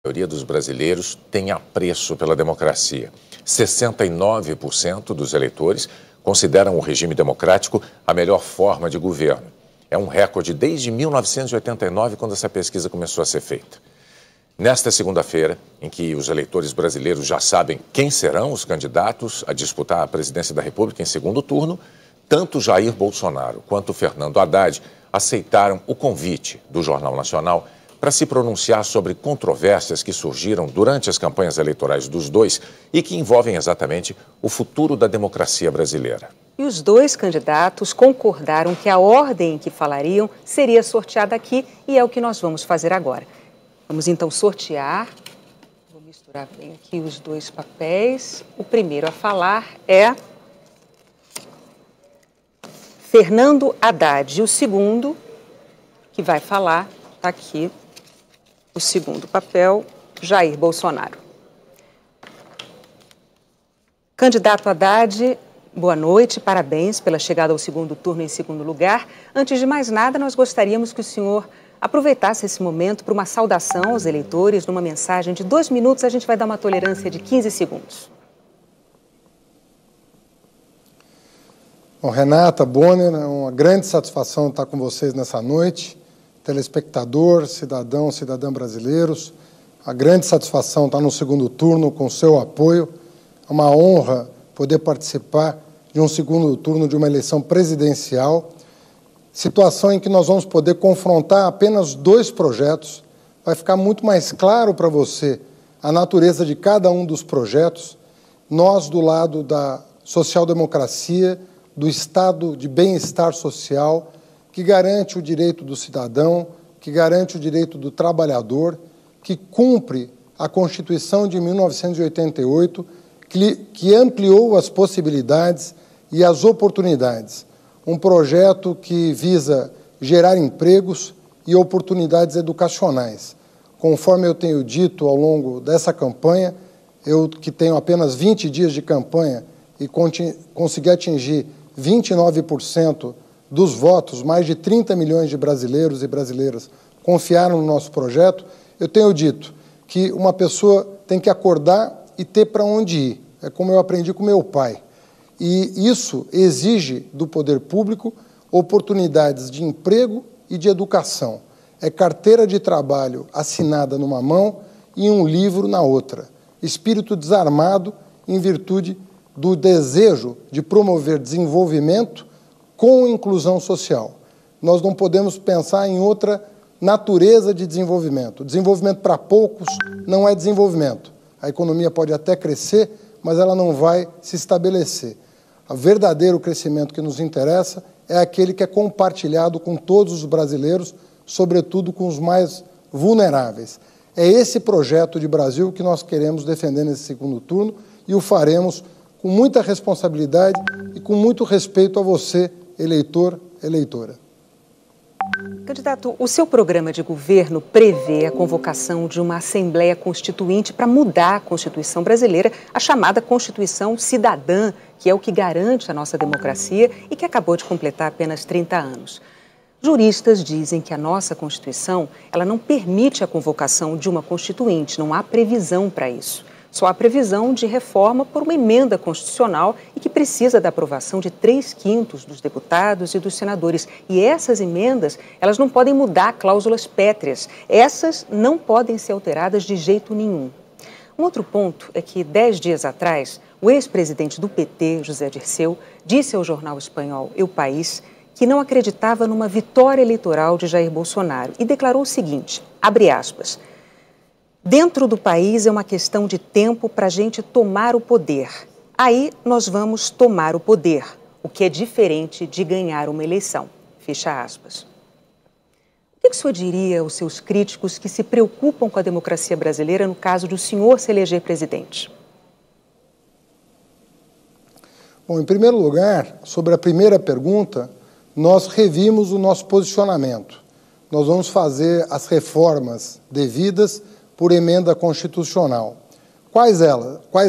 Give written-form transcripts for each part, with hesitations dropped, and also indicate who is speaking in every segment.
Speaker 1: A maioria dos brasileiros tem apreço pela democracia. 69% dos eleitores consideram o regime democrático a melhor forma de governo. É um recorde desde 1989, quando essa pesquisa começou a ser feita. Nesta segunda-feira, em que os eleitores brasileiros já sabem quem serão os candidatos a disputar a presidência da República em segundo turno, tanto Jair Bolsonaro quanto Fernando Haddad aceitaram o convite do Jornal Nacional para se pronunciar sobre controvérsias que surgiram durante as campanhas eleitorais dos dois e que envolvem exatamente o futuro da democracia brasileira.
Speaker 2: E os dois candidatos concordaram que a ordem em que falariam seria sorteada aqui e é o que nós vamos fazer agora. Vamos então sortear. Vou misturar bem aqui os dois papéis. O primeiro a falar é Fernando Haddad. E o segundo que vai falar, está aqui, o segundo papel, Jair Bolsonaro. Candidato Haddad, boa noite, parabéns pela chegada ao segundo turno em segundo lugar. Antes de mais nada, nós gostaríamos que o senhor aproveitasse esse momento para uma saudação aos eleitores, numa mensagem de 2 minutos, a gente vai dar uma tolerância de 15 segundos.
Speaker 3: Bom, Renata, Bonner, é uma grande satisfação estar com vocês nessa noite. Telespectador, cidadão, cidadã brasileiros, a grande satisfação estar no segundo turno com o seu apoio. É uma honra poder participar de um segundo turno de uma eleição presidencial, situação em que nós vamos poder confrontar apenas 2 projetos. Vai ficar muito mais claro para você a natureza de cada um dos projetos. Nós, do lado da social-democracia, do estado de bem-estar social, que garante o direito do cidadão, que garante o direito do trabalhador, que cumpre a Constituição de 1988, que ampliou as possibilidades e as oportunidades. Um projeto que visa gerar empregos e oportunidades educacionais. Conforme eu tenho dito ao longo dessa campanha, eu que tenho apenas 20 dias de campanha e consegui atingir 29% dos votos, mais de 30 milhões de brasileiros e brasileiras confiaram no nosso projeto, eu tenho dito que uma pessoa tem que acordar e ter para onde ir. É como eu aprendi com meu pai. E isso exige do poder público oportunidades de emprego e de educação. É carteira de trabalho assinada numa mão e um livro na outra. Espírito desarmado em virtude do desejo de promover desenvolvimento com inclusão social. Nós não podemos pensar em outra natureza de desenvolvimento. Desenvolvimento para poucos não é desenvolvimento. A economia pode até crescer, mas ela não vai se estabelecer. O verdadeiro crescimento que nos interessa é aquele que é compartilhado com todos os brasileiros, sobretudo com os mais vulneráveis. É esse projeto de Brasil que nós queremos defender nesse segundo turno e o faremos com muita responsabilidade e com muito respeito a você, eleitor, eleitora.
Speaker 2: Candidato, o seu programa de governo prevê a convocação de uma Assembleia Constituinte para mudar a Constituição brasileira, a chamada Constituição Cidadã, que é o que garante a nossa democracia e que acabou de completar apenas 30 anos. Juristas dizem que a nossa Constituição ela não permite a convocação de uma Constituinte, não há previsão para isso. Só há previsão de reforma por uma emenda constitucional e que precisa da aprovação de 3/5 dos deputados e dos senadores. E essas emendas, elas não podem mudar cláusulas pétreas. Essas não podem ser alteradas de jeito nenhum. Um outro ponto é que, 10 dias atrás, o ex-presidente do PT, José Dirceu, disse ao jornal espanhol El País que não acreditava numa vitória eleitoral de Jair Bolsonaro e declarou o seguinte, abre aspas, dentro do país é uma questão de tempo para a gente tomar o poder. Aí nós vamos tomar o poder, o que é diferente de ganhar uma eleição. Fecha aspas. O que o senhor diria aos seus críticos que se preocupam com a democracia brasileira no caso do senhor se eleger presidente?
Speaker 3: Bom, em primeiro lugar, sobre a primeira pergunta, nós revimos o nosso posicionamento. Nós vamos fazer as reformas devidas por emenda constitucional. Quais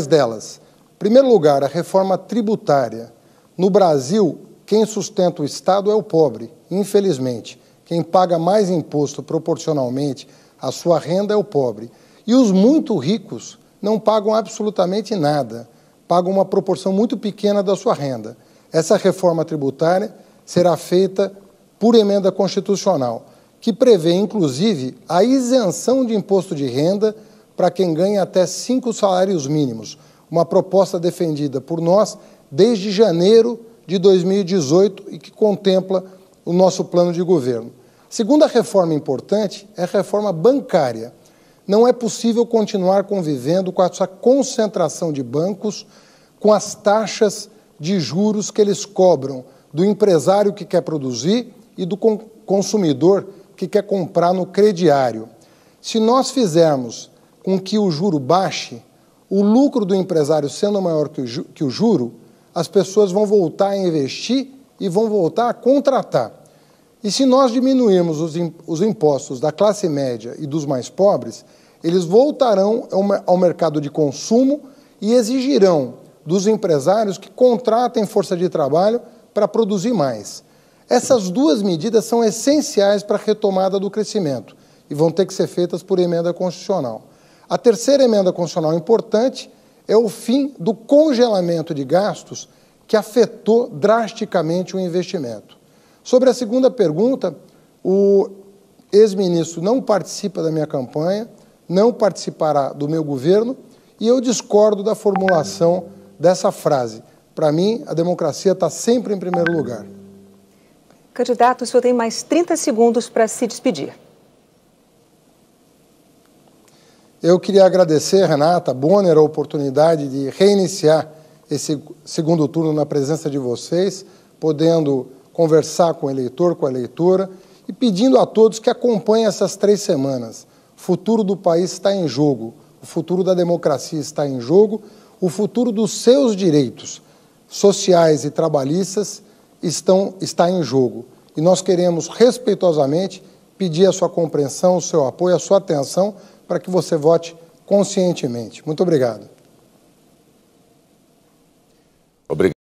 Speaker 3: delas? Em primeiro lugar, a reforma tributária. No Brasil, quem sustenta o Estado é o pobre, infelizmente. Quem paga mais imposto proporcionalmente à sua renda é o pobre. E os muito ricos não pagam absolutamente nada, pagam uma proporção muito pequena da sua renda. Essa reforma tributária será feita por emenda constitucional, que prevê, inclusive, a isenção de imposto de renda para quem ganha até 5 salários mínimos, uma proposta defendida por nós desde janeiro de 2018 e que contempla o nosso plano de governo. A segunda reforma importante é a reforma bancária. Não é possível continuar convivendo com essa concentração de bancos, com as taxas de juros que eles cobram do empresário que quer produzir e do consumidor que quer comprar no crediário. Se nós fizermos com que o juro baixe, o lucro do empresário sendo maior que o juro, as pessoas vão voltar a investir e vão voltar a contratar. E se nós diminuirmos os impostos da classe média e dos mais pobres, eles voltarão ao mercado de consumo e exigirão dos empresários que contratem força de trabalho para produzir mais. Essas duas medidas são essenciais para a retomada do crescimento e vão ter que ser feitas por emenda constitucional. A terceira emenda constitucional importante é o fim do congelamento de gastos que afetou drasticamente o investimento. Sobre a segunda pergunta, o ex-ministro não participa da minha campanha, não participará do meu governo e eu discordo da formulação dessa frase. Para mim, a democracia está sempre em primeiro lugar.
Speaker 2: Candidato, o senhor tem mais 30 segundos para se despedir.
Speaker 3: Eu queria agradecer, Renata Bonner, a oportunidade de reiniciar esse segundo turno na presença de vocês, podendo conversar com o eleitor, com a eleitora, e pedindo a todos que acompanhem essas 3 semanas. O futuro do país está em jogo, o futuro da democracia está em jogo, o futuro dos seus direitos sociais e trabalhistas está em jogo. E nós queremos, respeitosamente, pedir a sua compreensão, o seu apoio, a sua atenção, para que você vote conscientemente. Muito obrigado.
Speaker 1: Obrigado.